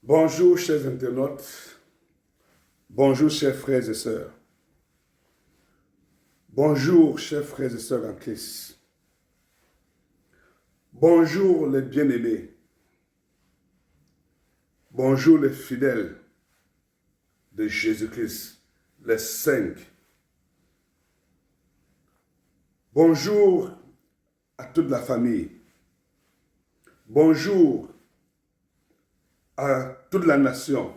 Bonjour chers internautes, bonjour chers frères et sœurs, bonjour chers frères et sœurs en Christ, bonjour les bien-aimés, bonjour les fidèles de Jésus-Christ, les saints. Bonjour à toute la famille, bonjour à toute la nation,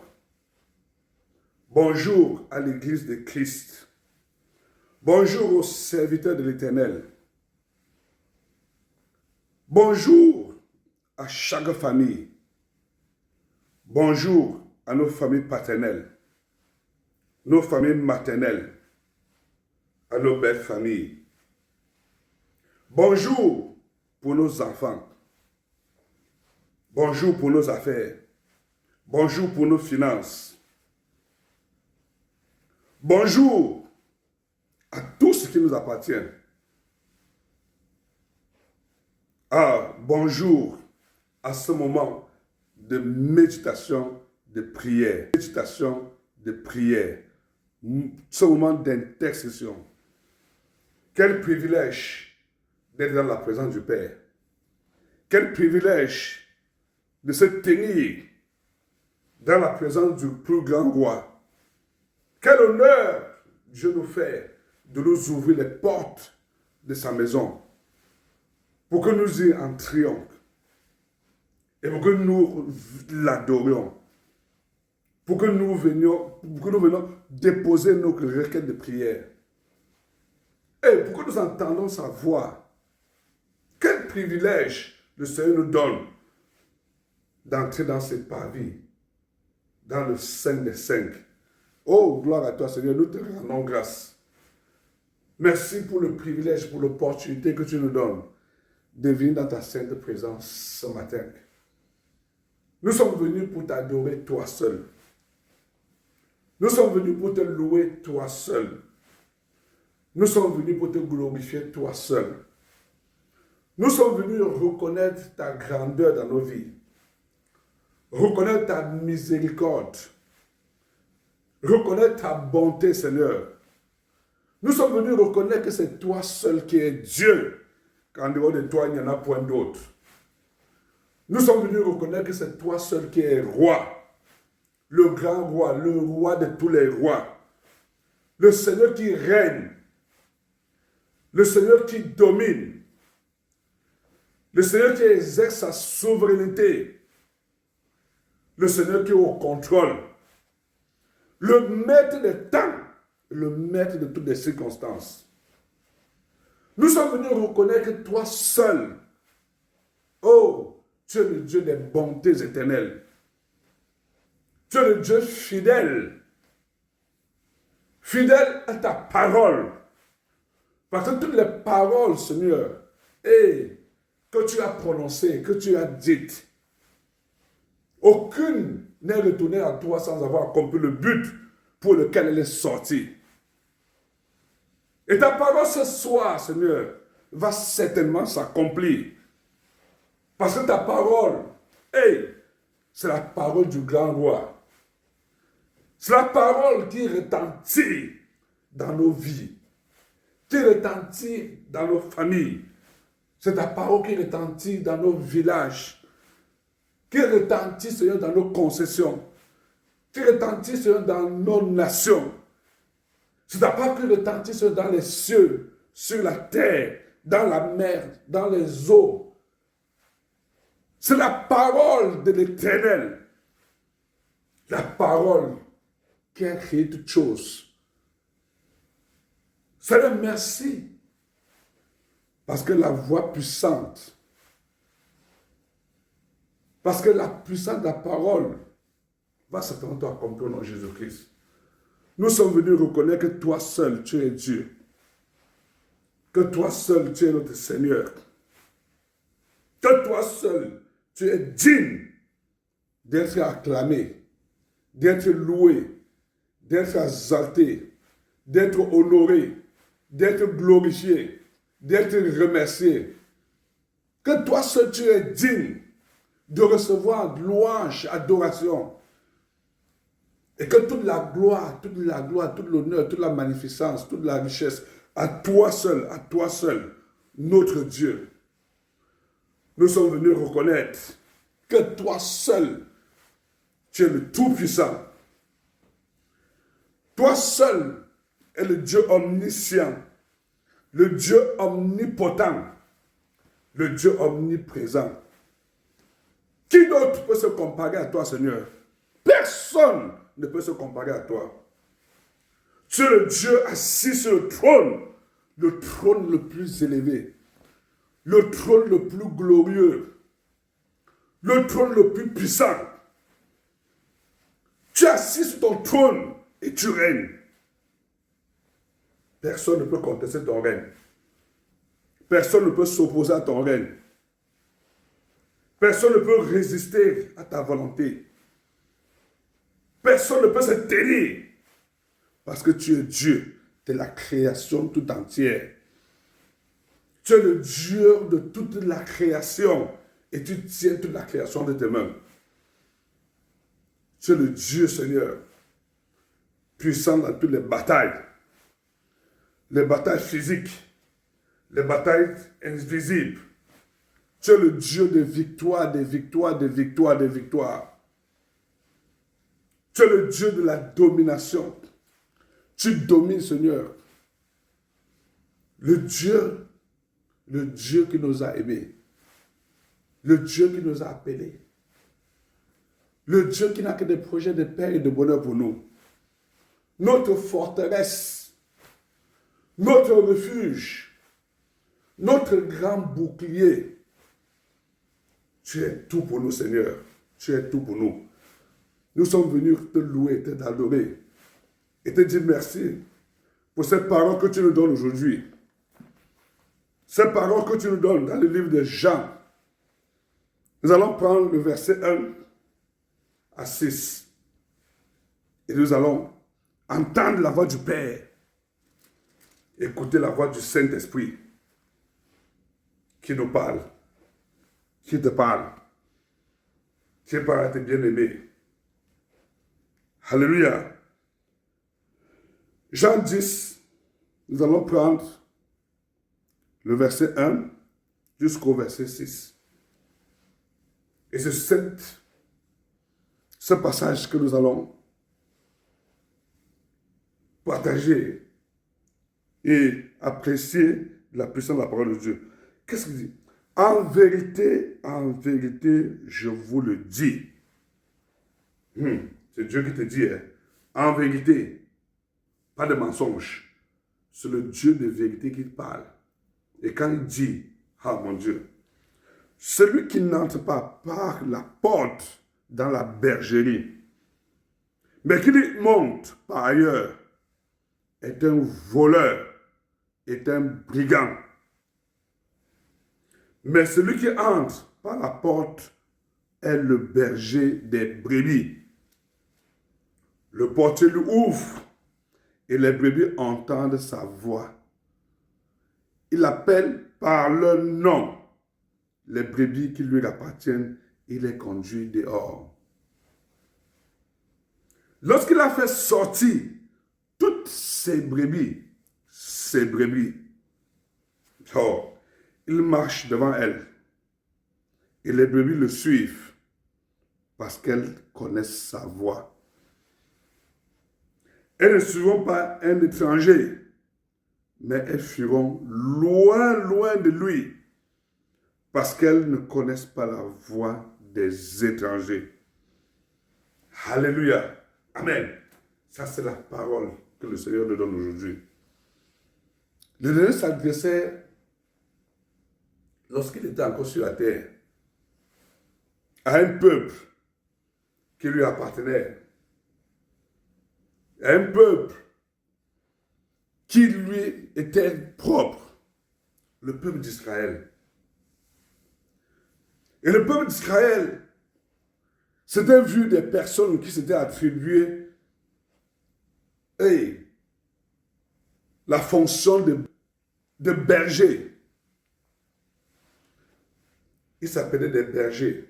bonjour à l'Église de Christ, bonjour aux serviteurs de l'Éternel, bonjour à chaque famille, bonjour à nos familles paternelles, nos familles maternelles, à nos belles familles. Bonjour pour nos enfants, bonjour pour nos affaires, bonjour pour nos finances, bonjour à tout ce qui nous appartient. Bonjour à ce moment de méditation, de prière. Méditation, de prière. Ce moment d'intercession. Quel privilège d'être dans la présence du Père. Quel privilège de se tenir dans la présence du plus grand roi. Quel honneur Dieu nous fait de nous ouvrir les portes de sa maison pour que nous y entrions et pour que nous l'adorions, pour que nous venions déposer nos requêtes de prière et pour que nous entendons sa voix. Quel privilège le Seigneur nous donne d'entrer dans ses parvis, dans le Saint des Saints. Oh, gloire à toi, Seigneur, nous te rendons grâce. Merci pour le privilège, pour l'opportunité que tu nous donnes de venir dans ta sainte présence ce matin. Nous sommes venus pour t'adorer toi seul. Nous sommes venus pour te louer toi seul. Nous sommes venus pour te glorifier toi seul. Nous sommes venus reconnaître ta grandeur dans nos vies. Reconnaître ta miséricorde. Reconnaître ta bonté, Seigneur. Nous sommes venus reconnaître que c'est toi seul qui es Dieu. Qu'en dehors de toi, il n'y en a point d'autre. Nous sommes venus reconnaître que c'est toi seul qui es roi. Le grand roi, le roi de tous les rois. Le Seigneur qui règne. Le Seigneur qui domine. Le Seigneur qui exerce sa souveraineté. Le Seigneur qui est au contrôle. Le maître des temps. Le maître de toutes les circonstances. Nous sommes venus reconnaître que toi seul, oh, tu es le Dieu des bontés éternelles. Tu es le Dieu fidèle. Fidèle à ta parole. Parce que toutes les paroles, Seigneur, que tu as prononcées, que tu as dites, aucune n'est retournée à toi sans avoir accompli le but pour lequel elle est sortie. Et ta parole ce soir, Seigneur, va certainement s'accomplir. Parce que ta parole, c'est la parole du grand roi. C'est la parole qui retentit dans nos vies, qui retentit dans nos familles. C'est ta parole qui retentit dans nos villages, qui retentit, Seigneur, dans nos concessions, qui retentit, Seigneur, dans nos nations. C'est ta parole qui retentit, Seigneur, dans les cieux, sur la terre, dans la mer, dans les eaux. C'est la parole de l'Éternel. La parole qui a créé toutes choses. Seigneur, merci. Parce que la voix puissante, parce que la puissance de la parole va certainement accomplir au nom de Jésus-Christ. Nous sommes venus reconnaître que toi seul, tu es Dieu. Que toi seul, tu es notre Seigneur. Que toi seul, tu es digne d'être acclamé, d'être loué, d'être exalté, d'être honoré, d'être glorifié, d'être remercié. Que toi seul, tu es digne de recevoir louange, adoration. Et que toute la gloire, tout l'honneur, toute la magnificence, toute la richesse, à toi seul, notre Dieu. Nous sommes venus reconnaître que toi seul, tu es le Tout-Puissant. Toi seul est le Dieu omniscient, le Dieu omnipotent, le Dieu omniprésent. Qui d'autre peut se comparer à toi, Seigneur? Personne ne peut se comparer à toi. Tu es le Dieu assis sur le trône le plus élevé, le trône le plus glorieux, le trône le plus puissant. Tu es assis sur ton trône et tu règnes. Personne ne peut contester ton règne. Personne ne peut s'opposer à ton règne. Personne ne peut résister à ta volonté. Personne ne peut se tenir. Parce que tu es Dieu de la création tout entière. Tu es le Dieu de toute la création. Et tu tiens toute la création de tes mains. Tu es le Dieu, Seigneur, puissant dans toutes les batailles. Les batailles physiques. Les batailles invisibles. Tu es le Dieu des victoires, des victoires, des victoires, des victoires. Tu es le Dieu de la domination. Tu domines, Seigneur. Le Dieu qui nous a aimés. Le Dieu qui nous a appelés. Le Dieu qui n'a que des projets de paix et de bonheur pour nous. Notre forteresse. Notre refuge. Notre grand bouclier. Tu es tout pour nous, Seigneur. Tu es tout pour nous. Nous sommes venus te louer, te adorer et te dire merci pour ces paroles que tu nous donnes aujourd'hui. Ces paroles que tu nous donnes dans le livre de Jean. Nous allons prendre le verset 1 à 6. Et nous allons entendre la voix du Père. Écouter la voix du Saint-Esprit qui nous parle. Qui te parle. Qui parle à tes bien-aimés. Alléluia. Jean 10, nous allons prendre le verset 1 jusqu'au verset 6. Et c'est ce passage que nous allons partager et apprécier la puissance de la parole de Dieu. Qu'est-ce qu'il dit? En vérité, je vous le dis. C'est Dieu qui te dit, hein? En vérité, pas de mensonge. C'est le Dieu de vérité qui parle. Et quand il dit, ah mon Dieu, celui qui n'entre pas par la porte dans la bergerie, mais qui monte par ailleurs, est un voleur, est un brigand. Mais celui qui entre par la porte est le berger des brebis. Le portier lui ouvre et les brebis entendent sa voix. Il appelle par leur nom les brebis qui lui appartiennent et les conduit dehors. Lorsqu'il a fait sortir toutes ces brebis, il marche devant elles et les brebis le suivent parce qu'elles connaissent sa voix. Elles ne suivront pas un étranger, mais elles fuiront loin de lui, parce qu'elles ne connaissent pas la voix des étrangers. Alléluia. Amen. Ça, c'est la parole que le Seigneur nous donne aujourd'hui. Le Seigneur s'adressait, lorsqu'il était encore sur la terre, à un peuple qui lui appartenait. Un peuple qui lui était propre, le peuple d'Israël. Et le peuple d'Israël, c'était vu des personnes qui s'étaient attribuées la fonction de berger. Ils s'appelaient des bergers.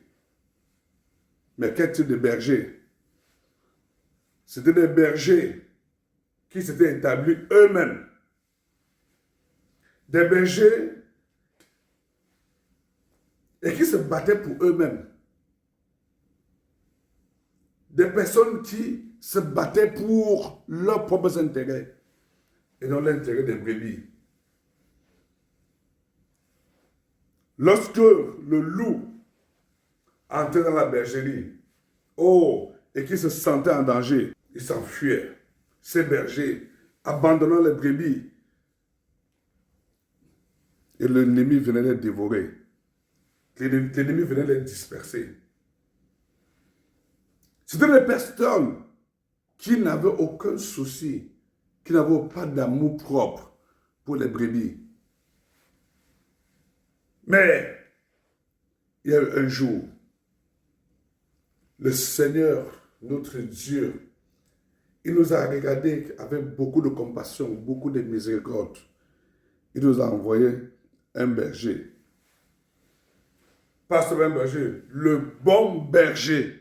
Mais quel type de berger? C'était des bergers qui s'étaient établis eux-mêmes. Des bergers et qui se battaient pour eux-mêmes. Des personnes qui se battaient pour leurs propres intérêts et non l'intérêt des brebis. Lorsque le loup entrait dans la bergerie, et qu'il se sentait en danger, il s'enfuyait. Ces bergers, abandonnant les brebis, et l'ennemi venait les dévorer. L'ennemi venait les disperser. C'était des personnes qui n'avaient aucun souci, qui n'avaient pas d'amour propre pour les brebis. Mais, il y a eu un jour, le Seigneur, notre Dieu, il nous a regardés avec beaucoup de compassion, beaucoup de miséricorde. Il nous a envoyé un berger. Pas seulement un berger, le bon berger.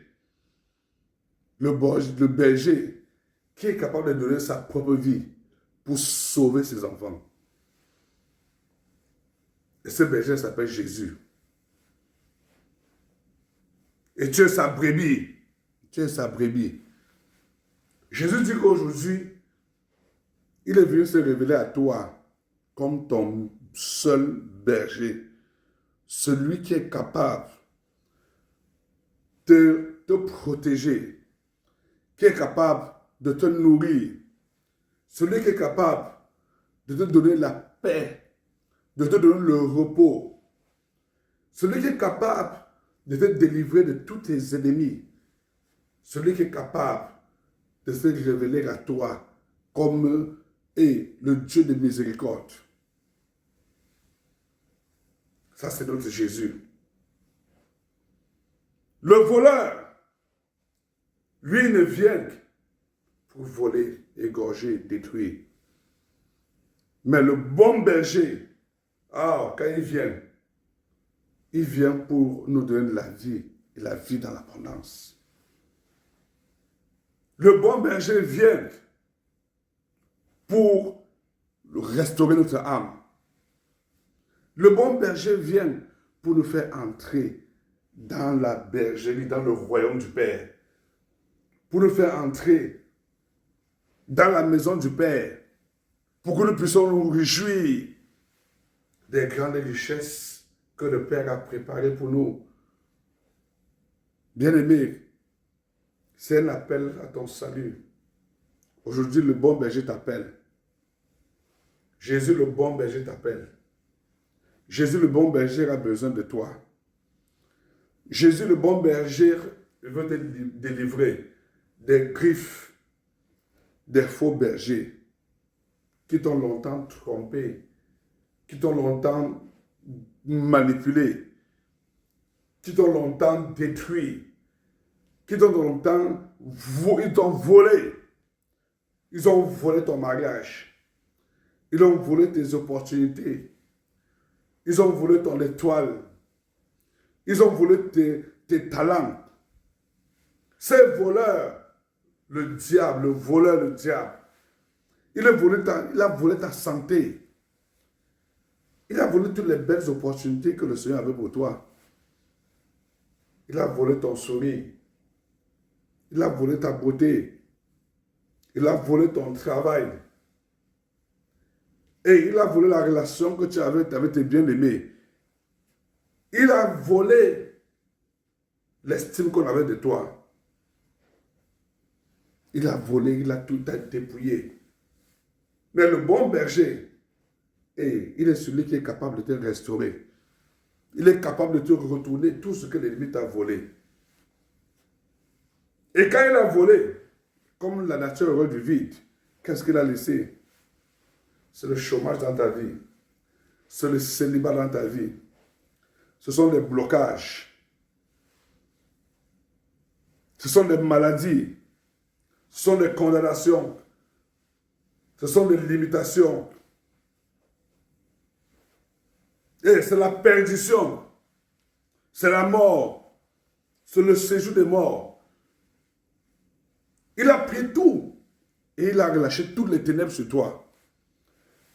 Le berger qui est capable de donner sa propre vie pour sauver ses enfants. Et ce berger s'appelle Jésus. Et tu es sa brebis. Tu es sa brebis. Jésus dit qu'aujourd'hui, il est venu se révéler à toi comme ton seul berger. Celui qui est capable de te protéger, qui est capable de te nourrir, celui qui est capable de te donner la paix, de te donner le repos, celui qui est capable de te délivrer de tous tes ennemis, celui qui est capable de se révéler à toi comme le Dieu de miséricorde. Ça, c'est notre Jésus. Le voleur, lui, ne vient pour voler, égorger, détruire. Mais le bon berger, quand il vient pour nous donner la vie, et la vie dans l'abondance. Le bon berger vient pour restaurer notre âme. Le bon berger vient pour nous faire entrer dans la bergerie, dans le royaume du Père. Pour nous faire entrer dans la maison du Père. Pour que nous puissions nous réjouir des grandes richesses que le Père a préparées pour nous. Bien-aimé, c'est un appel à ton salut. Aujourd'hui, le bon berger t'appelle. Jésus, le bon berger, t'appelle. Jésus, le bon berger, a besoin de toi. Jésus, le bon berger, veut te délivrer des griffes des faux bergers qui t'ont longtemps trompé, qui t'ont longtemps manipulé, qui t'ont longtemps détruit, qui t'ont longtemps volé. Ils ont volé ton mariage. Ils ont volé tes opportunités. Ils ont volé ton étoile. Ils ont volé tes talents. Ces voleurs, le diable, le voleur, le diable, il a volé ta santé. Il a volé toutes les belles opportunités que le Seigneur avait pour toi. Il a volé ton sourire. Il a volé ta beauté. Il a volé ton travail. Et il a volé la relation que tu avais avec tes bien-aimés. Il a volé l'estime qu'on avait de toi. Il a volé, il a tout dépouillé. Mais le bon berger, il est celui qui est capable de te restaurer. Il est capable de te retourner tout ce que l'ennemi t'a volé. Et quand il a volé, comme la nature horreur du vide, qu'est-ce qu'il a laissé? C'est le chômage dans ta vie. C'est le célibat dans ta vie. Ce sont des blocages. Ce sont des maladies. Ce sont des condamnations. Ce sont des limitations. Et c'est la perdition. C'est la mort. C'est le séjour des morts. Il a pris tout et il a relâché toutes les ténèbres sur toi.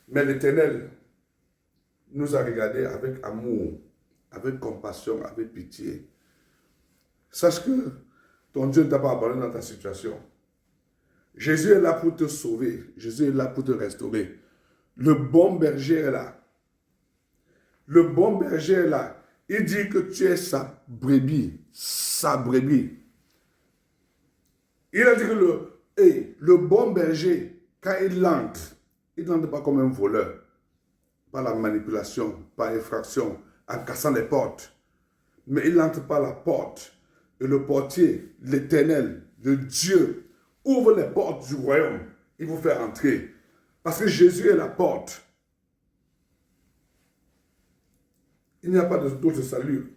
Mais l'Éternel nous a regardés avec amour, avec compassion, avec pitié. Sache que ton Dieu ne t'a pas abandonné dans ta situation. Jésus est là pour te sauver. Jésus est là pour te restaurer. Le bon berger est là. Le bon berger est là. Il dit que tu es sa brebis. Sa brebis. Il a dit que le bon berger, quand il n'entre pas comme un voleur. Par la manipulation, par effraction, en cassant les portes. Mais il n'entre pas la porte. Et le portier, l'Éternel, le Dieu, ouvre les portes du royaume. Il vous fait entrer. Parce que Jésus est la porte. Il n'y a pas d'autre salut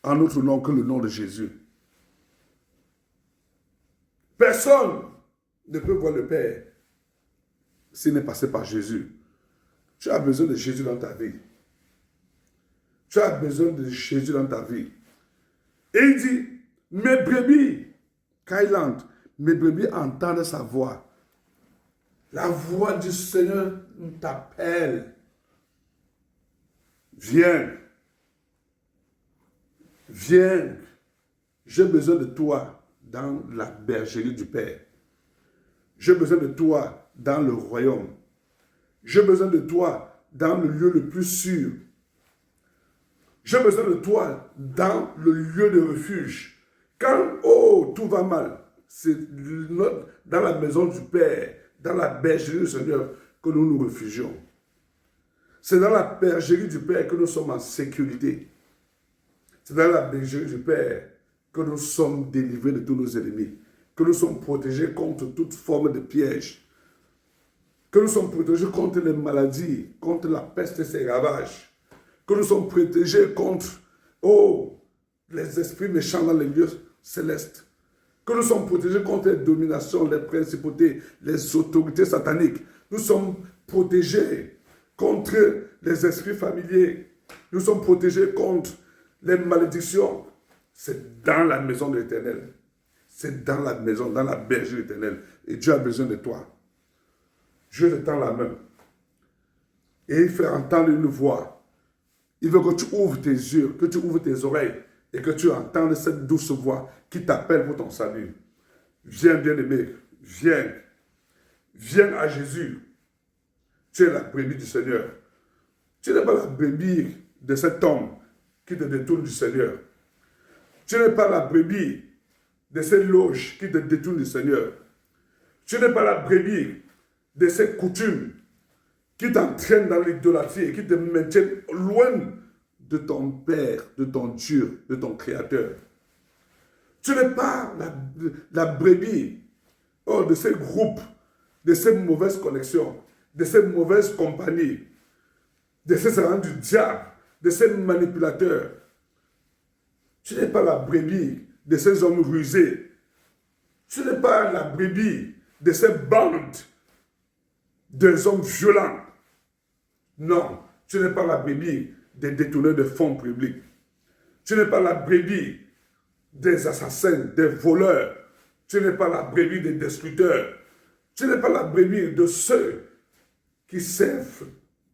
en autre nom que le nom de Jésus. Personne ne peut voir le Père s'il n'est passé par Jésus. Tu as besoin de Jésus dans ta vie. Tu as besoin de Jésus dans ta vie. Et il dit, mes brebis, quand il entre, mes brebis entendent sa voix. La voix du Seigneur t'appelle. Viens. Viens. J'ai besoin de toi dans la bergerie du Père. J'ai besoin de toi dans le royaume. J'ai besoin de toi dans le lieu le plus sûr. J'ai besoin de toi dans le lieu de refuge. Quand, tout va mal, c'est dans la maison du Père, dans la bergerie du Seigneur que nous nous réfugions. C'est dans la bergerie du Père que nous sommes en sécurité. C'est dans la bergerie du Père que nous sommes délivrés de tous nos ennemis, que nous sommes protégés contre toute forme de piège, que nous sommes protégés contre les maladies, contre la peste et ses ravages, que nous sommes protégés contre, les esprits méchants dans les lieux célestes, que nous sommes protégés contre les dominations, les principautés, les autorités sataniques. Nous sommes protégés contre les esprits familiers. Nous sommes protégés contre les malédictions. C'est dans la maison de l'Éternel. C'est dans la maison, dans la bergerie de l'Éternel. Et Dieu a besoin de toi. Dieu te tend la main. Et il fait entendre une voix. Il veut que tu ouvres tes yeux, que tu ouvres tes oreilles et que tu entendes cette douce voix qui t'appelle pour ton salut. Viens, bien-aimé, viens. Viens à Jésus. Tu es la brebis du Seigneur. Tu n'es pas la brebis de cet homme qui te détourne du Seigneur. Tu n'es pas la brebis de ces loges qui te détournent du Seigneur. Tu n'es pas la brebis de ces coutumes qui t'entraînent dans l'idolâtrie et qui te maintiennent loin de ton Père, de ton Dieu, de ton Créateur. Tu n'es pas la brebis de ces groupes, de ces mauvaises connexions, de ces mauvaises compagnies, de ces servants du diable, de ces manipulateurs. Tu n'es pas la brebis de ces hommes rusés. Tu n'es pas la brebis de ces bandes des hommes violents. Non, tu n'es pas la brebis des détourneurs de fonds publics. Tu n'es pas la brebis des assassins, des voleurs. Tu n'es pas la brebis des destructeurs. Tu n'es pas la brebis de ceux qui servent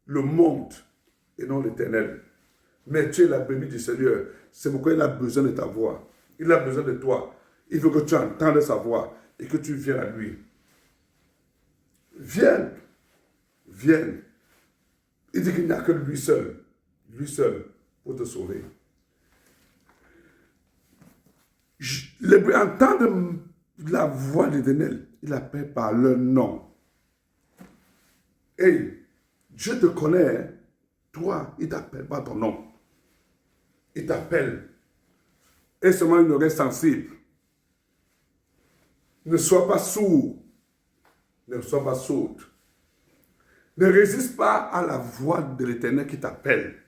le monde et non l'Éternel. Mais tu es la brebis du Seigneur. C'est pourquoi il a besoin de ta voix. Il a besoin de toi. Il veut que tu entendes sa voix et que tu viennes à lui. Viens. Viens. Il dit qu'il n'y a que lui seul pour te sauver. Les brebis entendent la voix de l'Éternel. Il appelle par leur nom. Et Dieu te connaît. Toi, il t'appelle par ton nom. Il t'appelle. Et seulement une oreille sensible. Ne sois pas sourd. Ne sois pas sourde. Ne résiste pas à la voix de l'Éternel qui t'appelle.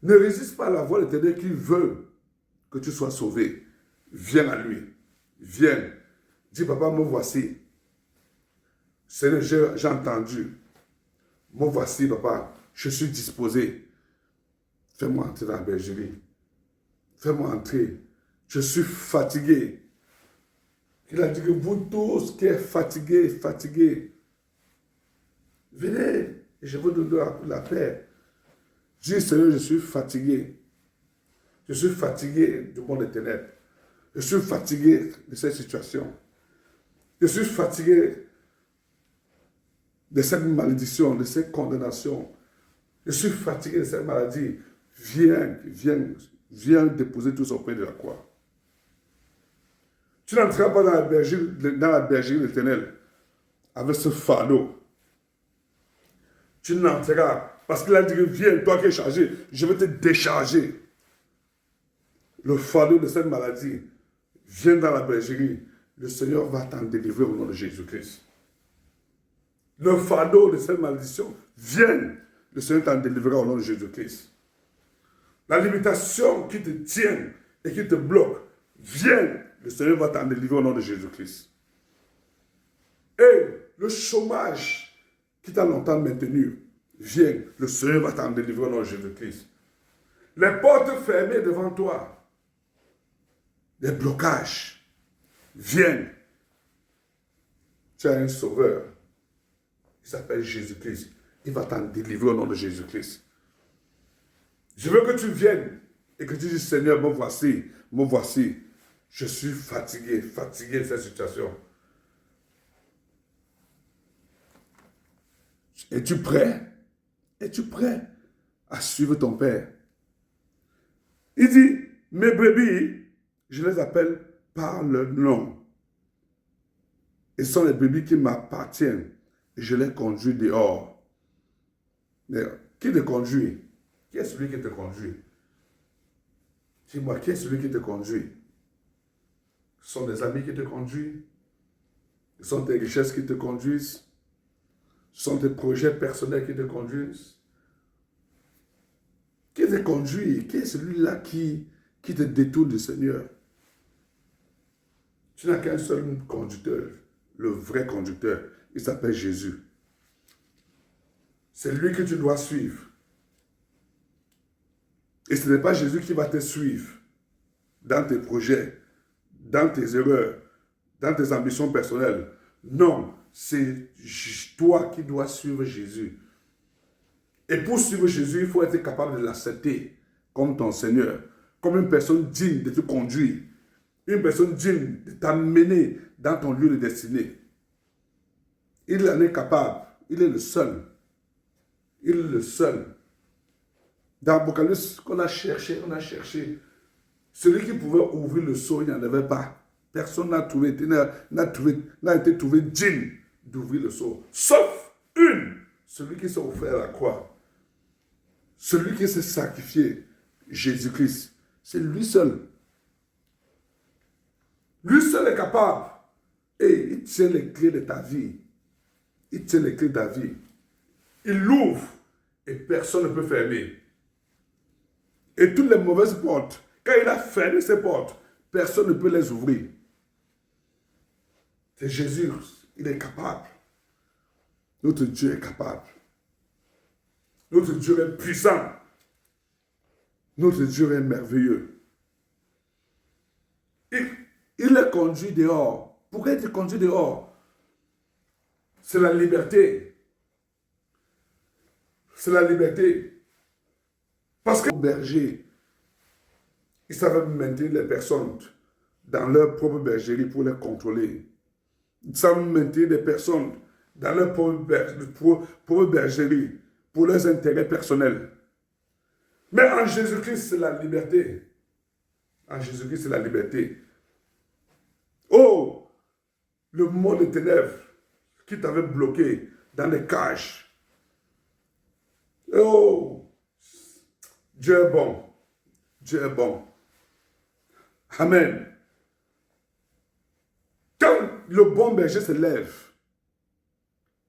Ne résiste pas à la voix de l'Éternel qui veut que tu sois sauvé. Viens à lui. Viens. Dis, papa, me voici. Seigneur, j'ai entendu. Me voici, papa. Je suis disposé. Fais-moi entrer dans la bergerie. fais-moi entrer. Je suis fatigué. Il a dit que vous tous qui êtes fatigués, venez et je vous donnerai la paix. Dis, Seigneur, je suis fatigué. Je suis fatigué du monde des ténèbres. Je suis fatigué de cette situation. Je suis fatigué de cette malédiction, de cette condamnation. Je suis fatigué de cette maladie. Viens déposer tout auprès de la croix. Tu n'entreras pas dans la bergerie éternelle avec ce fardeau. Tu n'entreras parce qu'il a dit, viens, toi qui es chargé, je vais te décharger. Le fardeau de cette maladie, viens dans la bergerie. Le Seigneur va t'en délivrer au nom de Jésus-Christ. Le fardeau de cette malédiction, viens. Le Seigneur t'en délivrera au nom de Jésus-Christ. La limitation qui te tient et qui te bloque, viens. Le Seigneur va t'en délivrer au nom de Jésus-Christ. Et le chômage qui t'a longtemps maintenu, viens. Le Seigneur va t'en délivrer au nom de Jésus-Christ. Les portes fermées devant toi, les blocages, viens. Tu as un sauveur. Il s'appelle Jésus-Christ. Il va t'en délivrer au nom de Jésus-Christ. Je veux que tu viennes et que tu dises, Seigneur, me voici, me voici. Je suis fatigué de cette situation. Es-tu prêt? Es-tu prêt à suivre ton Père? Il dit, mes brebis, je les appelle par leur nom. Et ce sont les brebis qui m'appartiennent. Et je les conduis dehors. Mais qui te conduit? Qui est celui qui te conduit? Dis-moi, qui est celui qui te conduit? Ce sont des amis qui te conduisent. Ce sont tes richesses qui te conduisent. Ce sont tes projets personnels qui te conduisent. Qui te conduit? Qui est celui-là qui te détourne du Seigneur? Tu n'as qu'un seul conducteur, le vrai conducteur. Il s'appelle Jésus. C'est lui que tu dois suivre. Et ce n'est pas Jésus qui va te suivre dans tes projets, dans tes erreurs, dans tes ambitions personnelles. Non, c'est toi qui dois suivre Jésus. Et pour suivre Jésus, il faut être capable de l'accepter comme ton Seigneur, comme une personne digne de te conduire, une personne digne de t'amener dans ton lieu de destinée. Il en est capable, il est le seul. Il est le seul. Dans l'Apocalypse, on a cherché. Celui qui pouvait ouvrir le sceau, il n'y en avait pas. Personne n'a été trouvé digne d'ouvrir le sceau. Sauf celui qui s'est offert à la croix. Celui qui s'est sacrifié, Jésus-Christ. C'est lui seul. Lui seul est capable. Et il tient les clés de ta vie. Il tient les clés de ta vie. Il l'ouvre et personne ne peut fermer. Et toutes les mauvaises portes, quand il a fermé ces portes, personne ne peut les ouvrir. C'est Jésus, il est capable. Notre Dieu est capable. Notre Dieu est puissant. Notre Dieu est merveilleux. Il est conduit dehors. Pourquoi être conduit dehors? C'est la liberté. C'est la liberté. Parce que les bergers, ils savaient maintenir les personnes dans leur propre bergerie pour les contrôler. Ils savent maintenir des personnes dans leur propre bergerie pour leurs intérêts personnels. Mais en Jésus-Christ, c'est la liberté. En Jésus-Christ, c'est la liberté. Oh, le monde des ténèbres qui t'avait bloqué dans les cages. Oh, Dieu est bon. Dieu est bon. Amen. Quand le bon berger se lève,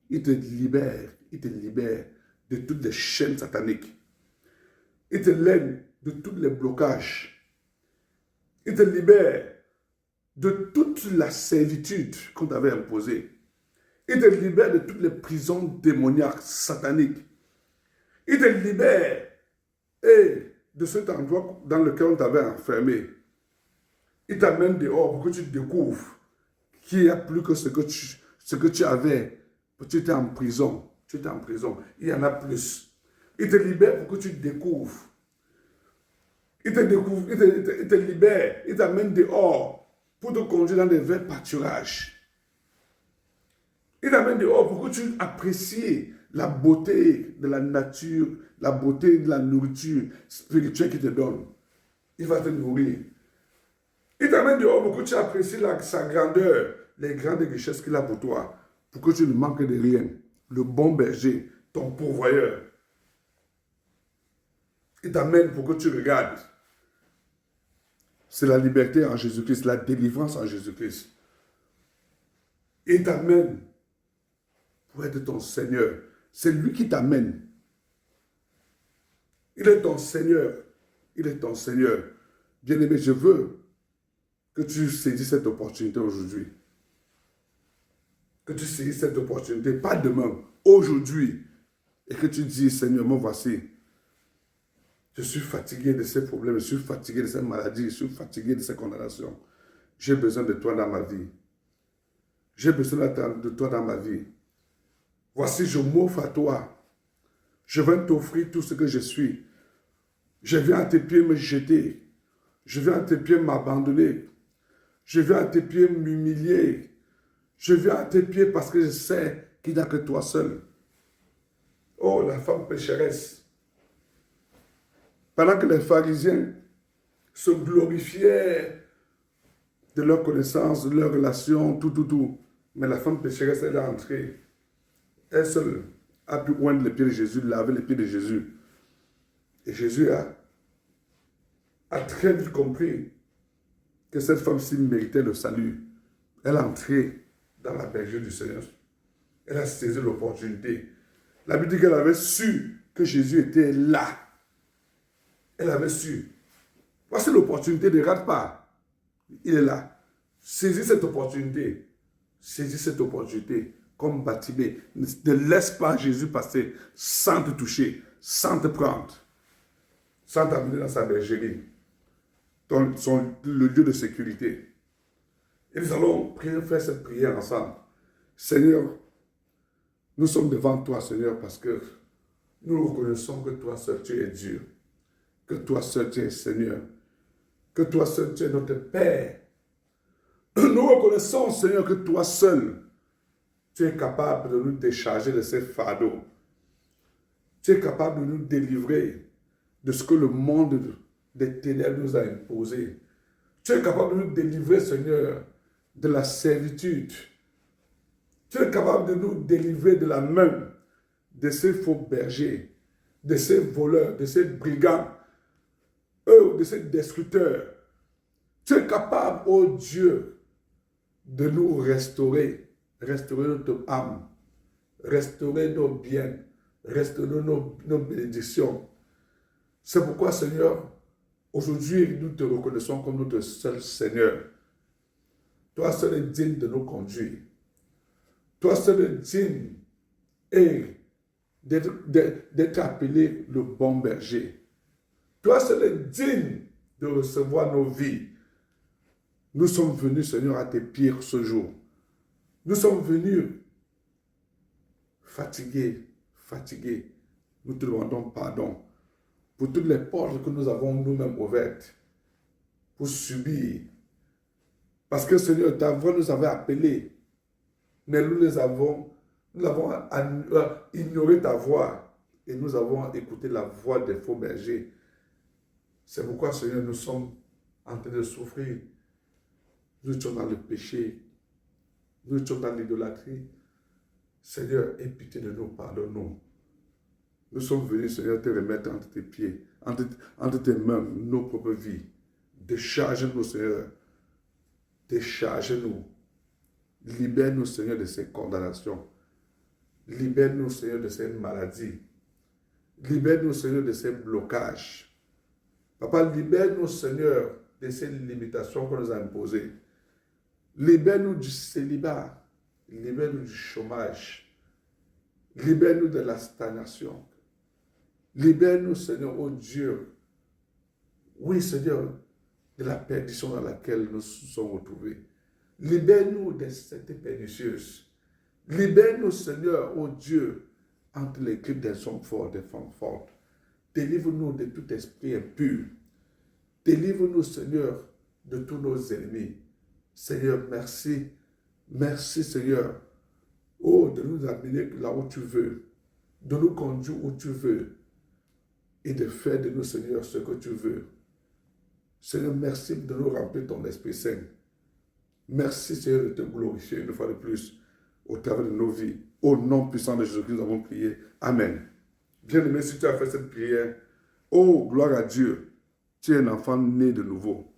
il te libère de toutes les chaînes sataniques. Il te libère de tous les blocages. Il te libère de toute la servitude qu'on t'avait imposée. Il te libère de toutes les prisons démoniaques, sataniques. Il te libère de cet endroit dans lequel on t'avait enfermé. Il t'amène dehors pour que tu découvres qu'il n'y a plus que ce que tu avais. Tu étais en prison. Tu étais en prison. Il y en a plus. Il te libère pour que tu découvres. Il te libère. Il t'amène dehors pour te conduire dans des verts pâturages. Il t'amène dehors pour que tu apprécies la beauté de la nature, la beauté de la nourriture spirituelle qu'il te donne. Il va te nourrir. Il t'amène dehors pour que tu apprécies sa grandeur, les grandes richesses qu'il a pour toi, pour que tu ne manques de rien. Le bon berger, ton pourvoyeur. Il t'amène pour que tu regardes. C'est la liberté en Jésus-Christ, la délivrance en Jésus-Christ. Il t'amène pour être ton Seigneur. C'est lui qui t'amène. Il est ton Seigneur. Il est ton Seigneur. Bien-aimé, je veux que tu saisisses cette opportunité aujourd'hui. Que tu saisisses cette opportunité, pas demain, aujourd'hui. Et que tu dis, Seigneur, me voici. Je suis fatigué de ces problèmes, je suis fatigué de ces maladies, je suis fatigué de ces condamnations. J'ai besoin de toi dans ma vie. J'ai besoin de toi dans ma vie. Voici, je m'offre à toi. Je viens t'offrir tout ce que je suis. Je viens à tes pieds me jeter. Je viens à tes pieds m'abandonner. Je viens à tes pieds m'humilier. Je viens à tes pieds parce que je sais qu'il n'y a que toi seul. Oh, la femme pécheresse. Pendant que les pharisiens se glorifiaient de leur connaissance, de leur relation, tout. Mais la femme pécheresse, elle est entrée. Elle seule a pu oindre les pieds de Jésus, laver les pieds de Jésus. Et Jésus a très vite compris que cette femme-ci méritait le salut. Elle est entrée dans la bergerie du Seigneur. Elle a saisi l'opportunité. La Bible dit qu'elle avait su que Jésus était là. Elle avait su. Voici l'opportunité, ne rate pas. Il est là. Saisis cette opportunité. Saisis cette opportunité. Comme Bartimée. Ne laisse pas Jésus passer sans te toucher, sans te prendre, sans t'amener dans sa bergerie, le lieu de sécurité. Et nous allons faire cette prière ensemble. Seigneur, nous sommes devant toi, Seigneur, parce que nous reconnaissons que toi seul tu es Dieu, que toi seul tu es Seigneur, que toi seul tu es notre Père. Nous reconnaissons, Seigneur, que toi seul tu es capable de nous décharger de ces fardeaux. Tu es capable de nous délivrer de ce que le monde des ténèbres nous a imposé. Tu es capable de nous délivrer, Seigneur, de la servitude. Tu es capable de nous délivrer de la main de ces faux bergers, de ces voleurs, de ces brigands, de ces destructeurs. Tu es capable, oh Dieu, de nous restaurer notre âme, restaurer nos biens, restaurer nos bénédictions. C'est pourquoi, Seigneur, aujourd'hui, nous te reconnaissons comme notre seul Seigneur. Toi seul es digne de nous conduire. Toi seul es digne d'être appelé le bon berger. Toi seul es digne de recevoir nos vies. Nous sommes venus, Seigneur, à tes pieds ce jour. Nous sommes venus fatigués. Nous te demandons pardon pour toutes les portes que nous avons nous-mêmes ouvertes pour subir. Parce que, Seigneur, ta voix nous avait appelés, mais nous avons ignoré ta voix et nous avons écouté la voix des faux bergers. C'est pourquoi, Seigneur, nous sommes en train de souffrir. Nous sommes dans le péché. Nous sommes dans l'idolâtrie. Seigneur, aie pitié de nous, pardonne-nous. Nous sommes venus, Seigneur, te remettre entre tes pieds, entre tes mains, nos propres vies. Décharge-nous, Seigneur. Décharge-nous. Libère-nous, Seigneur, de ces condamnations. Libère-nous, Seigneur, de ces maladies. Libère-nous, Seigneur, de ces blocages. Papa, libère-nous, Seigneur, de ces limitations qu'on nous a imposées. Libère-nous du célibat. Libère-nous du chômage. Libère-nous de la stagnation. Libère-nous, Seigneur, oh Dieu, Oui, Seigneur, de la perdition dans laquelle nous sommes retrouvés. Libère-nous de cette pernicieuse. Libère-nous, Seigneur, ô Dieu, entre les griffes des hommes forts, des femmes fortes. Délivre-nous de tout esprit impur. Délivre-nous, Seigneur, de tous nos ennemis. Seigneur, merci. Merci, Seigneur. Oh, de nous amener là où tu veux. De nous conduire où tu veux. Et de faire de nous, Seigneur, ce que tu veux. Seigneur, merci de nous remplir ton Esprit Saint. Merci, Seigneur, de te glorifier une fois de plus au travers de nos vies. Au nom puissant de Jésus-Christ, nous avons prié. Amen. Bien-aimé, si tu as fait cette prière, oh, gloire à Dieu, tu es un enfant né de nouveau.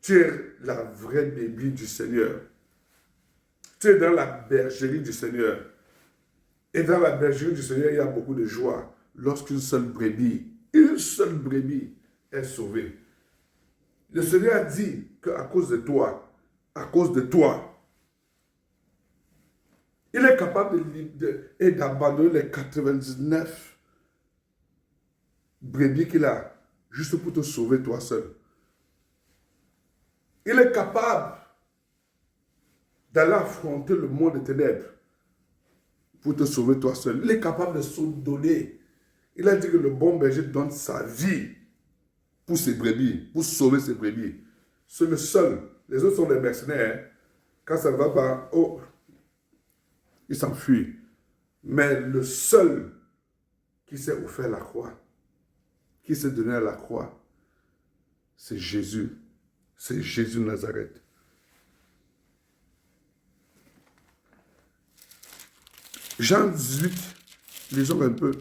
Tu es la vraie bébé du Seigneur. Tu es dans la bergerie du Seigneur. Et dans la bergerie du Seigneur, il y a beaucoup de joie lorsqu'une seule brebis est sauvée. Le Seigneur a dit qu'à cause de toi, il est capable d'abandonner les 99 brebis qu'il a juste pour te sauver toi seul. Il est capable d'aller affronter le monde des ténèbres pour te sauver toi seul. Il est capable de se donner. Il a dit que le bon berger donne sa vie pour ses brebis, pour sauver ses brebis. C'est le seul. Les autres sont des mercenaires. Quand ça ne va pas, oh, ils s'enfuient. Mais le seul qui s'est offert la croix, qui s'est donné à la croix, c'est Jésus. C'est Jésus de Nazareth. Jean 18, lisons un peu.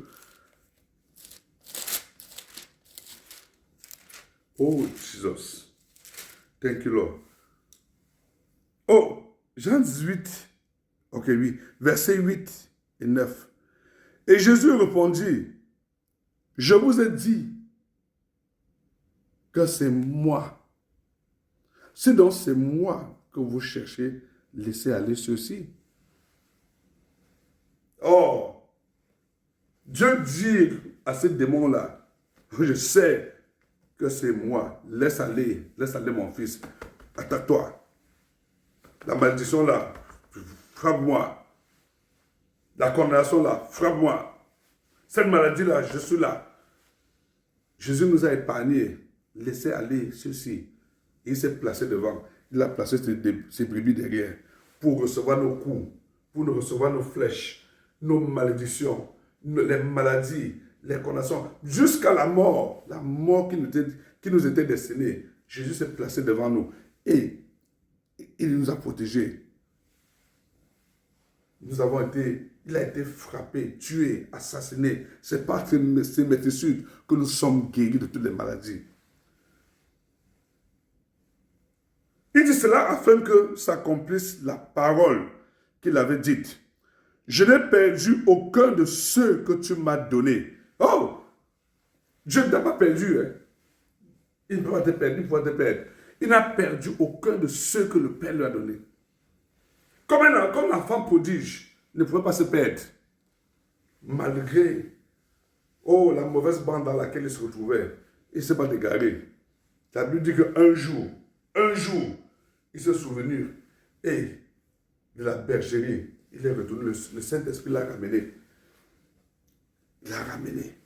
Oh, Jesus. Thank you, Lord. Oh, Jean 18, ok, oui, versets 8 et 9. Et Jésus répondit, je vous ai dit que c'est moi. Si donc c'est moi que vous cherchez, laissez aller ceux-ci. Oh, Dieu dit à ces démons-là, je sais que c'est moi, laisse aller mon fils, attaque-toi. La malédiction là, frappe-moi. La condamnation là, frappe-moi. Cette maladie là, je suis là. Jésus nous a épargnés, laissez aller ceux-ci. Il s'est placé devant, il a placé ses brebis derrière pour recevoir nos coups, pour nous recevoir nos flèches, nos malédictions, les maladies, les condamnations, jusqu'à la mort qui nous était destinée. Jésus s'est placé devant nous et il nous a protégés. Il a été frappé, tué, assassiné. C'est par ces métitudes que nous sommes guéris de toutes les maladies. Il dit cela afin que s'accomplisse la parole qu'il avait dite. Je n'ai perdu aucun de ceux que tu m'as donnés. Oh! Dieu ne t'a pas perdu. Hein? Il ne peut pas te perdre, il ne peut pas te perdre. Il n'a perdu aucun de ceux que le Père lui a donnés. Comme l'enfant prodige ne pouvait pas se perdre. Malgré la mauvaise bande dans laquelle il se retrouvait, il ne s'est pas égaré. La Bible dit qu'un jour, il s'est souvenu et de la bergerie, il est retourné, le Saint-Esprit l'a ramené. Il l'a ramené.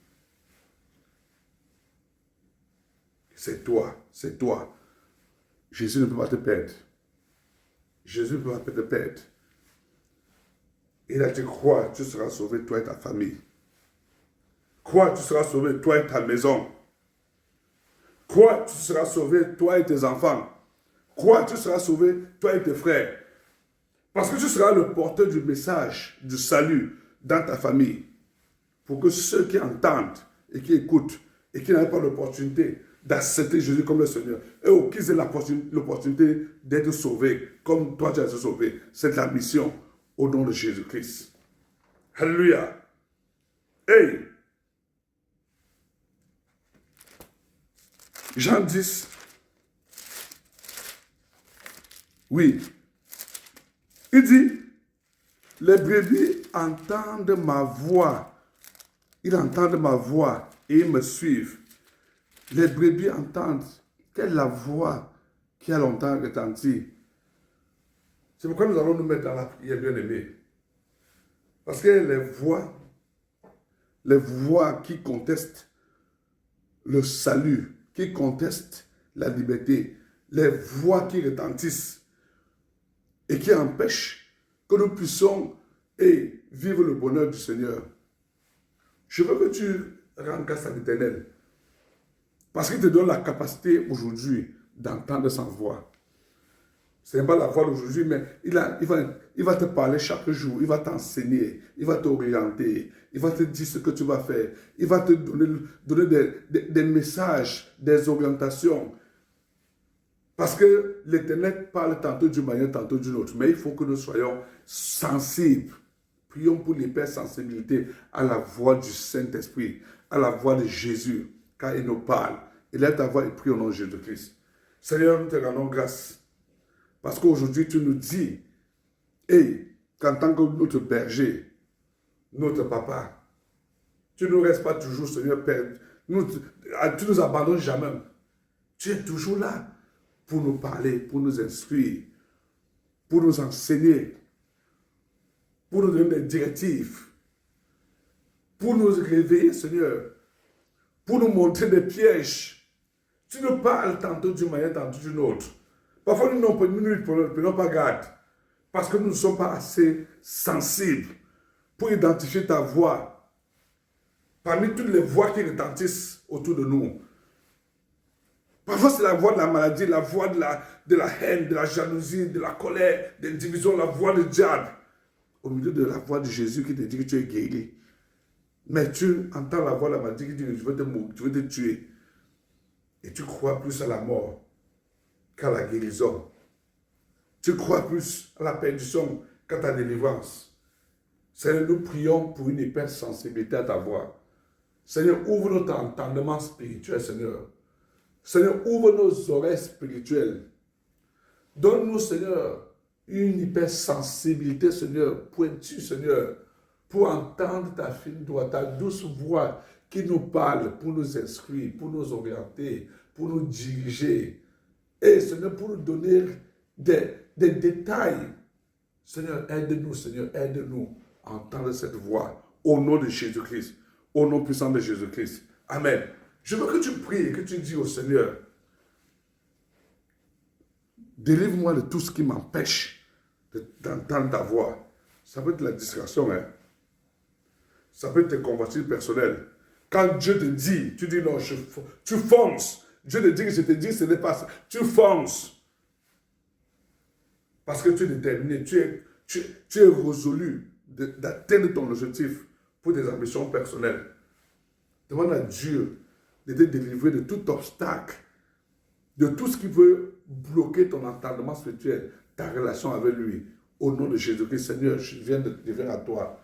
C'est toi. Jésus ne peut pas te perdre. Jésus ne peut pas te perdre. Il a dit, crois, tu seras sauvé, toi et ta famille. Crois, tu seras sauvé, toi et ta maison. Crois, tu seras sauvé, toi et tes enfants. Crois, tu seras sauvé, toi et tes frères. Parce que tu seras le porteur du message, du salut dans ta famille. Pour que ceux qui entendent et qui écoutent et qui n'ont pas l'opportunité d'accepter Jésus comme le Seigneur, et qu'ils aient l'opportunité d'être sauvés comme toi tu as été sauvé. C'est la mission au nom de Jésus-Christ. Alléluia. Hey! Jean 10. Oui. Il dit, les brebis entendent ma voix. Ils entendent ma voix et ils me suivent. Les brebis entendent. Quelle est la voix qui a longtemps retenti? C'est pourquoi nous allons nous mettre dans la prière, bien-aimés. Parce que les voix qui contestent le salut, qui contestent la liberté, les voix qui retentissent et qui empêchent que nous puissions vivre le bonheur du Seigneur. Je veux que tu rendes grâce à l'Éternel. Parce qu'il te donne la capacité aujourd'hui d'entendre sa voix. Ce n'est pas la voix d'aujourd'hui, mais il va te parler chaque jour, il va t'enseigner, il va t'orienter, il va te dire ce que tu vas faire, il va te donner des messages, des orientations. Parce que l'Éternel parle tantôt d'une manière, tantôt d'une autre, mais il faut que nous soyons sensibles. Prions pour l'hypersensibilité à la voix du Saint-Esprit, à la voix de Jésus, car il nous parle. Élève ta voix et prie au nom de Jésus-Christ. Seigneur, nous te rendons grâce. Parce qu'aujourd'hui, tu nous dis, qu'en tant que notre berger, notre papa, tu ne nous restes pas toujours, Seigneur, Père. Tu ne nous abandonnes jamais. Tu es toujours là pour nous parler, pour nous instruire, pour nous enseigner, pour nous donner des directives, pour nous réveiller, Seigneur, pour nous montrer des pièges. Tu nous parles tantôt d'une manière, tantôt d'une autre. Parfois, nous ne prenons pas garde parce que nous ne sommes pas assez sensibles pour identifier ta voix parmi toutes les voix qui retentissent autour de nous. Parfois, c'est la voix de la maladie, la voix de la haine, de la jalousie, de la colère, des divisions, la voix du diable. Au milieu de la voix de Jésus qui te dit que tu es guéri. Mais tu entends la voix de la maladie qui dit que je veux te tuer. Et tu crois plus à la mort qu'à la guérison. Tu crois plus à la perdition qu'à ta délivrance. Seigneur, nous prions pour une hypersensibilité à ta voix. Seigneur, ouvre notre entendement spirituel, Seigneur. Seigneur, ouvre nos oreilles spirituelles. Donne-nous, Seigneur, une hypersensibilité, Seigneur, pointue, Seigneur, pour entendre ta fine voix, ta douce voix qui nous parle, pour nous instruire, pour nous orienter, pour nous diriger. Et Seigneur, pour nous donner des détails. Seigneur, aide-nous à entendre cette voix au nom de Jésus-Christ, au nom puissant de Jésus-Christ. Amen. Je veux que tu pries et que tu dis au Seigneur, délivre-moi de tout ce qui m'empêche d'entendre ta voix. Ça peut être la distraction, hein. Ça peut être tes convoitises personnelles. Quand Dieu te dit, tu dis non, tu fonces. Dieu te dit que je te dis, ce n'est pas ça. Tu fonces. Parce que tu es déterminé, tu es résolu d'atteindre ton objectif pour tes ambitions personnelles. Demande à Dieu de te délivrer de tout obstacle, de tout ce qui veut bloquer ton entendement spirituel, ta relation avec lui. Au nom de Jésus-Christ, Seigneur, je viens à toi.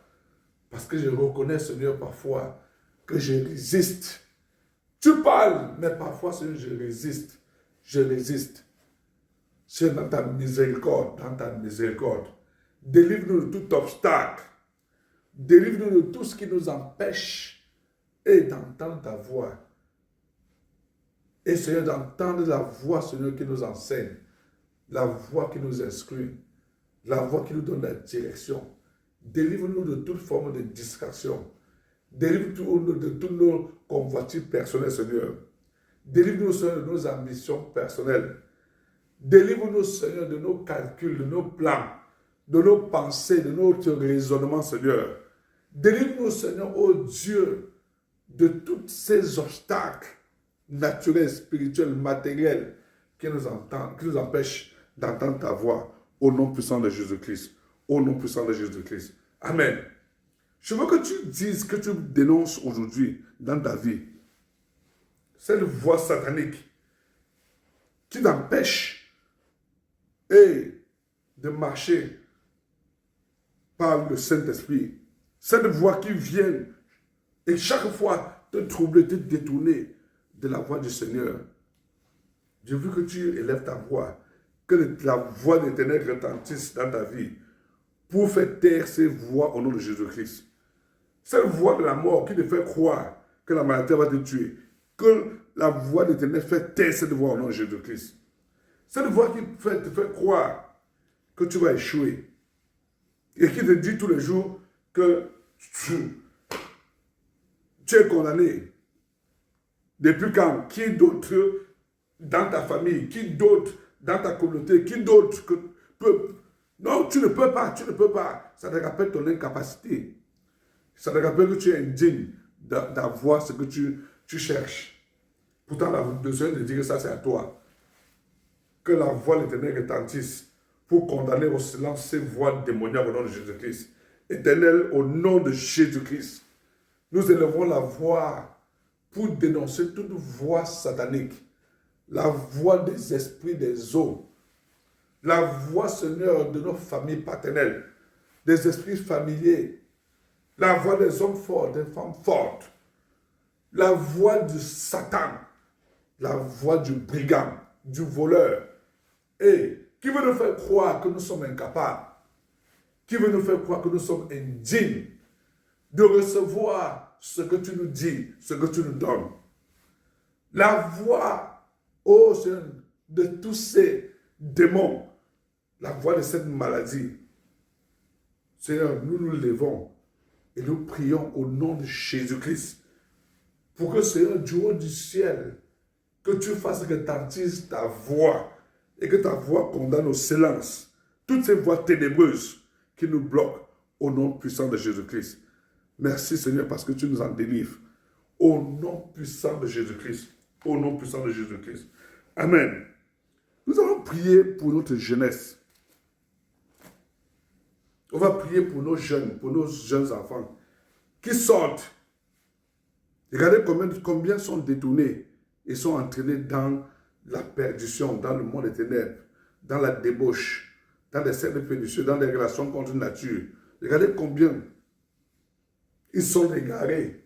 Parce que je reconnais, Seigneur, parfois que je résiste. Tu parles, mais parfois, Seigneur, je résiste. Je résiste. C'est dans ta miséricorde, Délivre-nous de tout obstacle. Délivre-nous de tout ce qui nous empêche d'entendre ta voix. Et Seigneur, d'entendre la voix, Seigneur, qui nous enseigne. La voix qui nous instruit. La voix qui nous donne la direction. Délivre-nous de toute forme de distraction. Délivre-nous de toutes nos convoitises personnelles, Seigneur. Délivre-nous, Seigneur, de nos ambitions personnelles. Délivre-nous, Seigneur, de nos calculs, de nos plans, de nos pensées, de notre raisonnement, Seigneur. Délivre-nous, Seigneur, ô Dieu, de tous ces obstacles naturels, spirituels, matériels qui nous empêchent d'entendre ta voix au nom puissant de Jésus-Christ. Au nom puissant de Jésus-Christ. Amen. Je veux que tu dises, que tu dénonces aujourd'hui dans ta vie cette voix satanique qui t'empêche de marcher par le Saint-Esprit. Cette voix qui vient et chaque fois te troubler, te détourner de la voix du Seigneur. Je veux que tu élèves ta voix, que la voix de l'Éternel retentisse dans ta vie pour faire taire ces voix au nom de Jésus-Christ. Cette voix de la mort qui te fait croire que la maladie va te tuer, que la voix de l'Éternel fait taire cette voix au nom de Jésus-Christ. Cette voix qui te fait croire que tu vas échouer. Et qui te dit tous les jours que tu es condamné. Depuis quand? Qui d'autre dans ta famille? Qui d'autre dans ta communauté? Qui d'autre peut... Non, tu ne peux pas, tu ne peux pas. Ça te rappelle ton incapacité. Ça te rappelle que tu es indigne d'avoir ce que tu cherches. Pourtant, la besoin de dire que ça, c'est à toi. Que la voix de l'Éternel retentisse pour condamner au silence ces voix démoniaques au nom de Jésus-Christ. Éternel, au nom de Jésus-Christ, nous élevons la voix pour dénoncer toute voix satanique, la voix des esprits des eaux, la voix, Seigneur, de nos familles paternelles, des esprits familiers, la voix des hommes forts, des femmes fortes, la voix du Satan, la voix du brigand, du voleur, et qui veut nous faire croire que nous sommes incapables, qui veut nous faire croire que nous sommes indignes de recevoir ce que tu nous dis, ce que tu nous donnes. La voix, oh Seigneur, de tous ces démons, la voix de cette maladie. Seigneur, nous nous levons et nous prions au nom de Jésus-Christ pour que, Seigneur, du haut du ciel, que tu fasses retentisse ta voix et que ta voix condamne au silence toutes ces voix ténébreuses qui nous bloquent au nom puissant de Jésus-Christ. Merci, Seigneur, parce que tu nous en délivres. Au nom puissant de Jésus-Christ. Au nom puissant de Jésus-Christ. Amen. Nous allons prier pour notre jeunesse. On va prier pour nos jeunes enfants qui sortent. Regardez combien sont détournés et sont entraînés dans la perdition, dans le monde des ténèbres, dans la débauche, dans les cercles pernicieux, dans les relations contre nature. Regardez combien ils sont égarés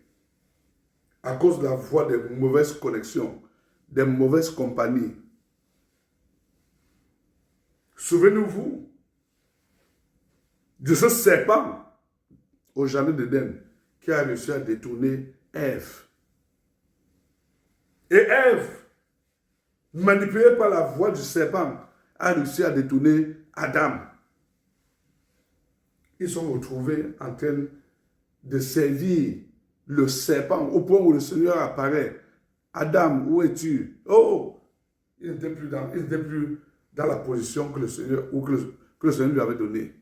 à cause de la voie des mauvaises connexions, des mauvaises compagnies. Souvenez-vous de ce serpent au jardin d'Éden qui a réussi à détourner Ève. Et Ève, manipulée par la voix du serpent, a réussi à détourner Adam. Ils sont retrouvés en train de servir le serpent au point où le Seigneur apparaît. Adam, où es-tu? Oh, il n'était plus dans la position que le Seigneur, que le Seigneur lui avait donnée.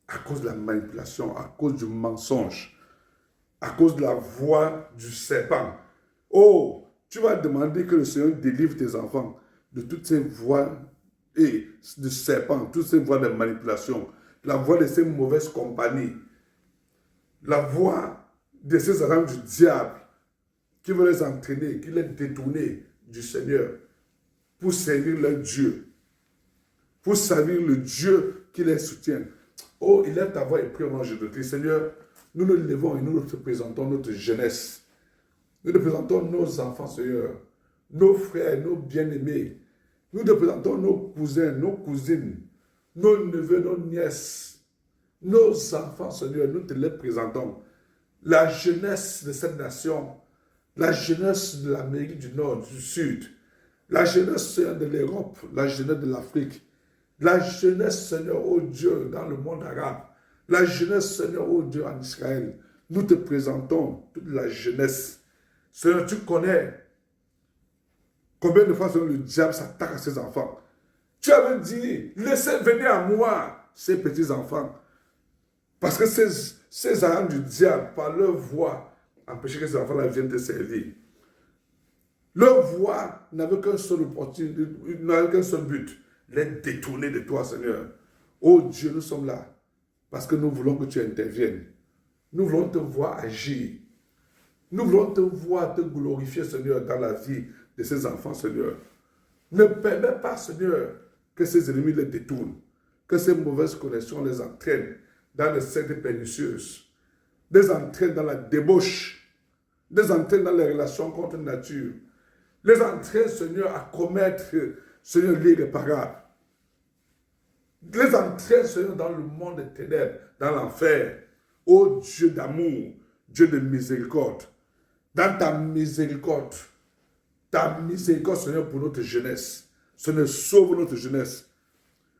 À cause de la manipulation, à cause du mensonge, à cause de la voix du serpent. Oh, tu vas demander que le Seigneur délivre tes enfants de toutes ces voix et de serpent, toutes ces voix de manipulation, la voix de ces mauvaises compagnies, la voix de ces agents du diable qui veulent les entraîner, qui les détourner du Seigneur pour servir leur Dieu, pour servir le Dieu qui les soutient. Oh, élève ta voix et prie au nom de Jésus-Christ. Seigneur, nous nous levons et nous te présentons notre jeunesse. Nous te présentons nos enfants, Seigneur, nos frères, nos bien-aimés. Nous te présentons nos cousins, nos cousines, nos neveux, nos nièces, nos enfants, Seigneur, nous te les présentons. La jeunesse de cette nation, la jeunesse de l'Amérique du Nord, du Sud, la jeunesse, Seigneur, de l'Europe, la jeunesse de l'Afrique, la jeunesse, Seigneur, oh Dieu, dans le monde arabe, la jeunesse, Seigneur, oh Dieu, en Israël. Nous te présentons toute la jeunesse. Seigneur, tu connais combien de fois, Seigneur, le diable s'attaque à ses enfants. Tu avais dit, laissez venir à moi ces petits-enfants. Parce que ces agents du diable, par leur voix, empêchaient que ces enfants-là viennent te servir. Leur voix n'avait qu'un seul but, les détourner de toi, Seigneur. Oh Dieu, nous sommes là parce que nous voulons que tu interviennes. Nous voulons te voir agir. Nous voulons te voir te glorifier, Seigneur, dans la vie de ces enfants, Seigneur. Ne permets pas, Seigneur, que ces ennemis les détournent, que ces mauvaises connexions les entraînent dans les cercles pernicieuses, les entraînent dans la débauche, les entraînent dans les relations contre nature, les entraînent, Seigneur, à commettre, Seigneur, l'irréparable. Les entraînent, Seigneur, dans le monde des ténèbres, dans l'enfer. Ô Dieu d'amour, Dieu de miséricorde, dans ta miséricorde, Seigneur, pour notre jeunesse. Seigneur, sauve notre jeunesse.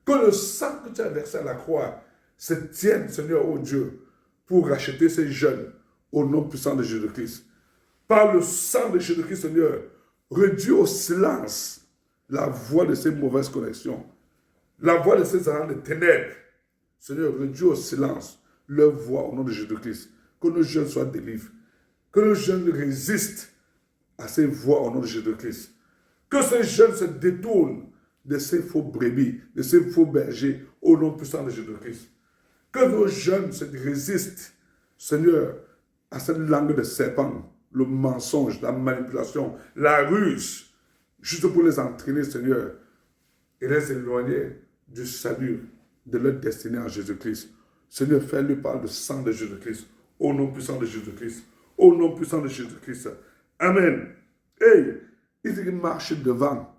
Que le sang que tu as versé à la croix se tienne, Seigneur, oh Dieu, pour racheter ces jeunes au nom puissant de Jésus-Christ. Par le sang de Jésus-Christ, Seigneur, réduis au silence la voix de ces mauvaises connexions, la voix de ces agents de ténèbres. Seigneur, réduis au silence leur voix au nom de Jésus-Christ. Que nos jeunes soient délivrés. Que nos jeunes résistent à ces voix au nom de Jésus-Christ. Que ces jeunes se détournent de ces faux brebis, de ces faux bergers au nom puissant de Jésus-Christ. Que nos jeunes se résistent, Seigneur, à cette langue de serpent, le mensonge, la manipulation, la ruse, juste pour les entraîner, Seigneur, et les éloigner du salut, de leur destinée en Jésus-Christ. Seigneur, fais-le par le sang de Jésus-Christ, au nom puissant de Jésus-Christ, au nom puissant de Jésus-Christ. Amen. Hey, il marche devant.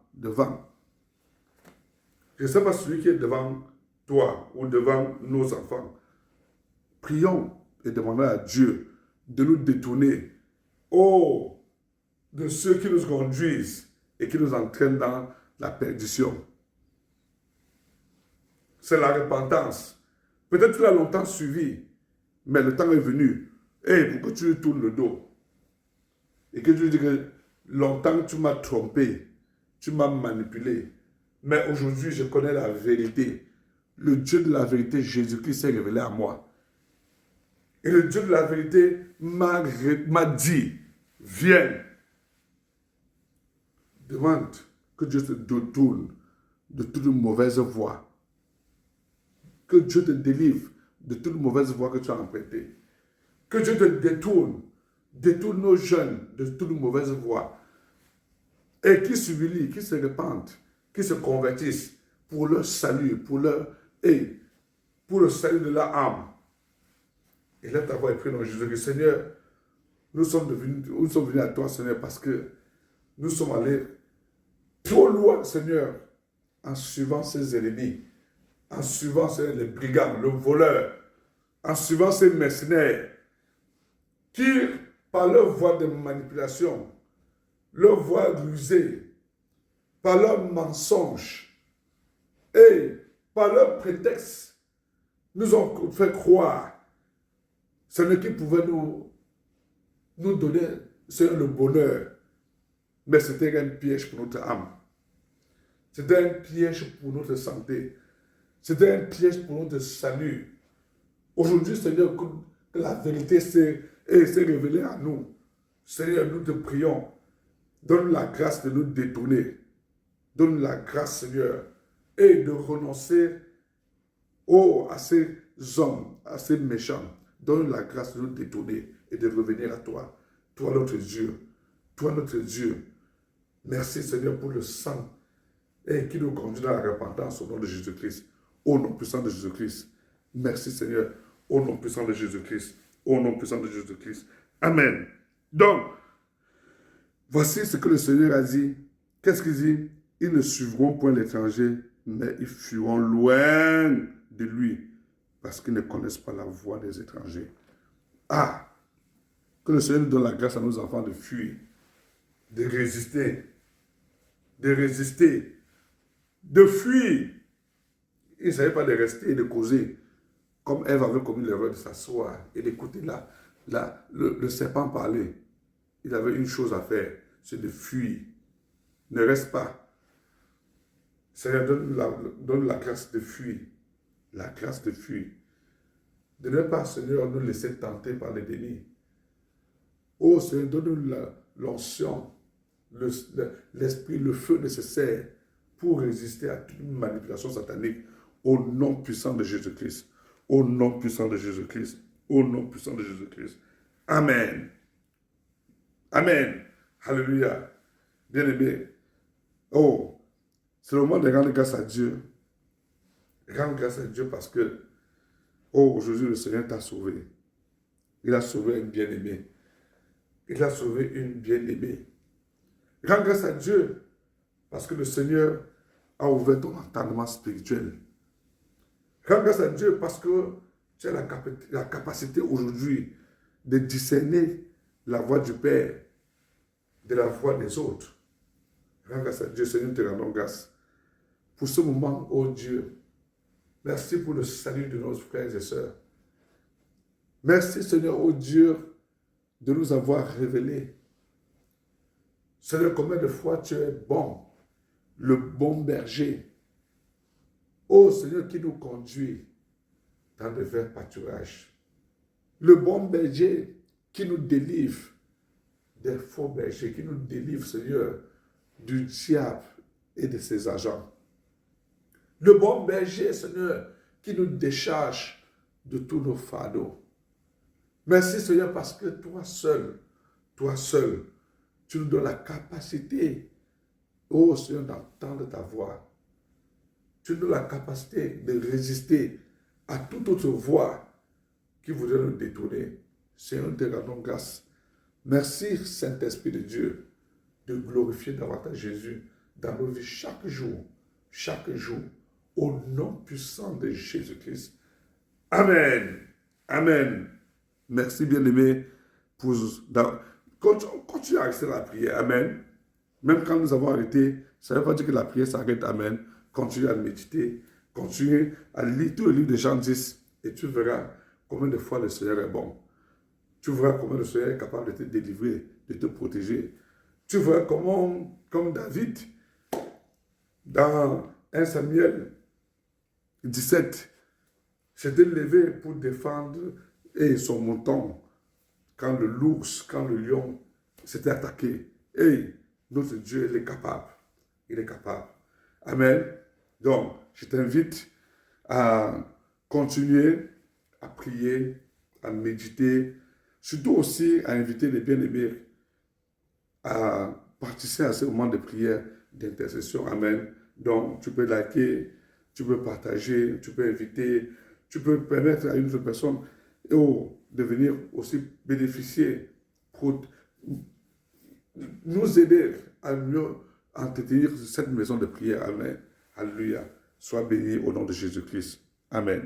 Je ne sais pas celui qui est devant toi ou devant nos enfants. Prions et demandons à Dieu de nous détourner, de ceux qui nous conduisent et qui nous entraînent dans la perdition. C'est la repentance. Peut-être tu l'as longtemps suivi, mais le temps est venu. Pour que tu lui tournes le dos. Et que tu dis que longtemps tu m'as trompé, tu m'as manipulé. Mais aujourd'hui, je connais la vérité. Le Dieu de la vérité, Jésus-Christ, s'est révélé à moi. Et le Dieu de la vérité m'a dit, viens. Demande que Dieu te détourne de toute mauvaise voie. Que Dieu te délivre de toute mauvaise voie que tu as empruntée. Que Dieu te détourne nos jeunes de toute mauvaise voie. Et qui s'humilient, qui se répandent, qui se convertissent pour leur salut, pour le salut de leur âme. Et là, ta voix est prise dans Jésus-Christ. Seigneur, nous sommes venus à toi, Seigneur, parce que nous sommes allés trop loin, Seigneur, en suivant ces ennemis, en suivant les brigands, le voleur, en suivant ces mercenaires, qui, par leur voie de manipulation, leur voie rusée, par leurs mensonges et par leurs prétextes, nous ont fait croire ce n'est qui pouvait nous donner le bonheur. Mais c'était un piège pour notre âme. C'était un piège pour notre santé. C'était un piège pour notre salut. Aujourd'hui, Seigneur, que la vérité s'est révélée à nous. Seigneur, nous te prions. Donne la grâce de nous détourner. Donne la grâce, Seigneur, et de renoncer à ces hommes, à ces méchants. Donne la grâce de nous détourner et de revenir à toi. Toi, notre Dieu. Toi, notre Dieu. Merci, Seigneur, pour le sang qui nous conduit dans la repentance au nom de Jésus-Christ. Au nom puissant de Jésus-Christ. Merci, Seigneur. Au nom puissant de Jésus-Christ. Au nom puissant de Jésus-Christ. Amen. Donc, voici ce que le Seigneur a dit. Qu'est-ce qu'il dit? Ils ne suivront point l'étranger, mais ils fuiront loin de lui, parce qu'ils ne connaissent pas la voie des étrangers. Que le Seigneur nous donne la grâce à nos enfants de fuir, de résister, de fuir. Il ne savait pas de rester et de causer, comme Ève avait commis l'erreur de s'asseoir et d'écouter le serpent parler. Il avait une chose à faire, c'est de fuir. Ne reste pas. Seigneur, donne la grâce de fuir. La grâce de fuir. De ne pas, Seigneur, nous laisser tenter par l'ennemi. Oh Seigneur, donne-nous l'onction, l'esprit, le feu nécessaire pour résister à toute manipulation satanique au nom puissant de Jésus-Christ. Au nom puissant de Jésus-Christ. Au nom puissant de Jésus-Christ. Amen. Amen. Alléluia. Bien-aimé. C'est le moment de rendre grâce à Dieu. Rendre grâce à Dieu parce que, aujourd'hui, le Seigneur t'a sauvé. Il a sauvé un bien-aimé. Il a sauvé une bien-aimée. Rends grâce à Dieu parce que le Seigneur a ouvert ton entendement spirituel. Rends grâce à Dieu parce que tu as la capacité aujourd'hui de discerner la voix du Père de la voix des autres. Rends grâce à Dieu, Seigneur, nous te rendons grâce pour ce moment, oh Dieu. Merci pour le salut de nos frères et sœurs. Merci, Seigneur, oh Dieu, de nous avoir révélé. Seigneur, combien de fois tu es bon, le bon berger. Oh Seigneur, qui nous conduit dans de verts pâturages. Le bon berger qui nous délivre des faux bergers, qui nous délivre, Seigneur, du diable et de ses agents. Le bon berger, Seigneur, qui nous décharge de tous nos fardeaux. Merci, Seigneur, parce que toi seul, tu nous donnes la capacité, oh Seigneur, d'entendre ta voix. Tu nous donnes la capacité de résister à toute autre voix qui voudrait nous détourner. Seigneur, nous te rendons grâce. Merci, Saint-Esprit de Dieu, de glorifier davantage Jésus dans nos vies chaque jour, au nom puissant de Jésus-Christ. Amen. Amen. Merci, bien-aimé, pour continuer à rester dans la prière. Amen. Même quand nous avons arrêté, ça ne veut pas dire que la prière s'arrête. Amen. Continue à méditer. Continue à lire tout le livre de Jean 10 et tu verras combien de fois le Seigneur est bon. Tu verras comment le Seigneur est capable de te délivrer, de te protéger. Tu verras comment, comme David, dans 1 Samuel 17, s'était levé pour défendre et son mouton quand l'ours, quand le lion s'était attaqué. Et notre Dieu, il est capable. Il est capable. Amen. Donc, je t'invite à continuer à prier, à méditer, surtout aussi à inviter les bien-aimés à participer à ce moment de prière, d'intercession. Amen. Donc, tu peux liker, tu peux partager, tu peux inviter, tu peux permettre à une autre personne de venir aussi bénéficier pour nous aider à mieux entretenir cette maison de prière. Amen. Alléluia. Sois béni au nom de Jésus-Christ. Amen.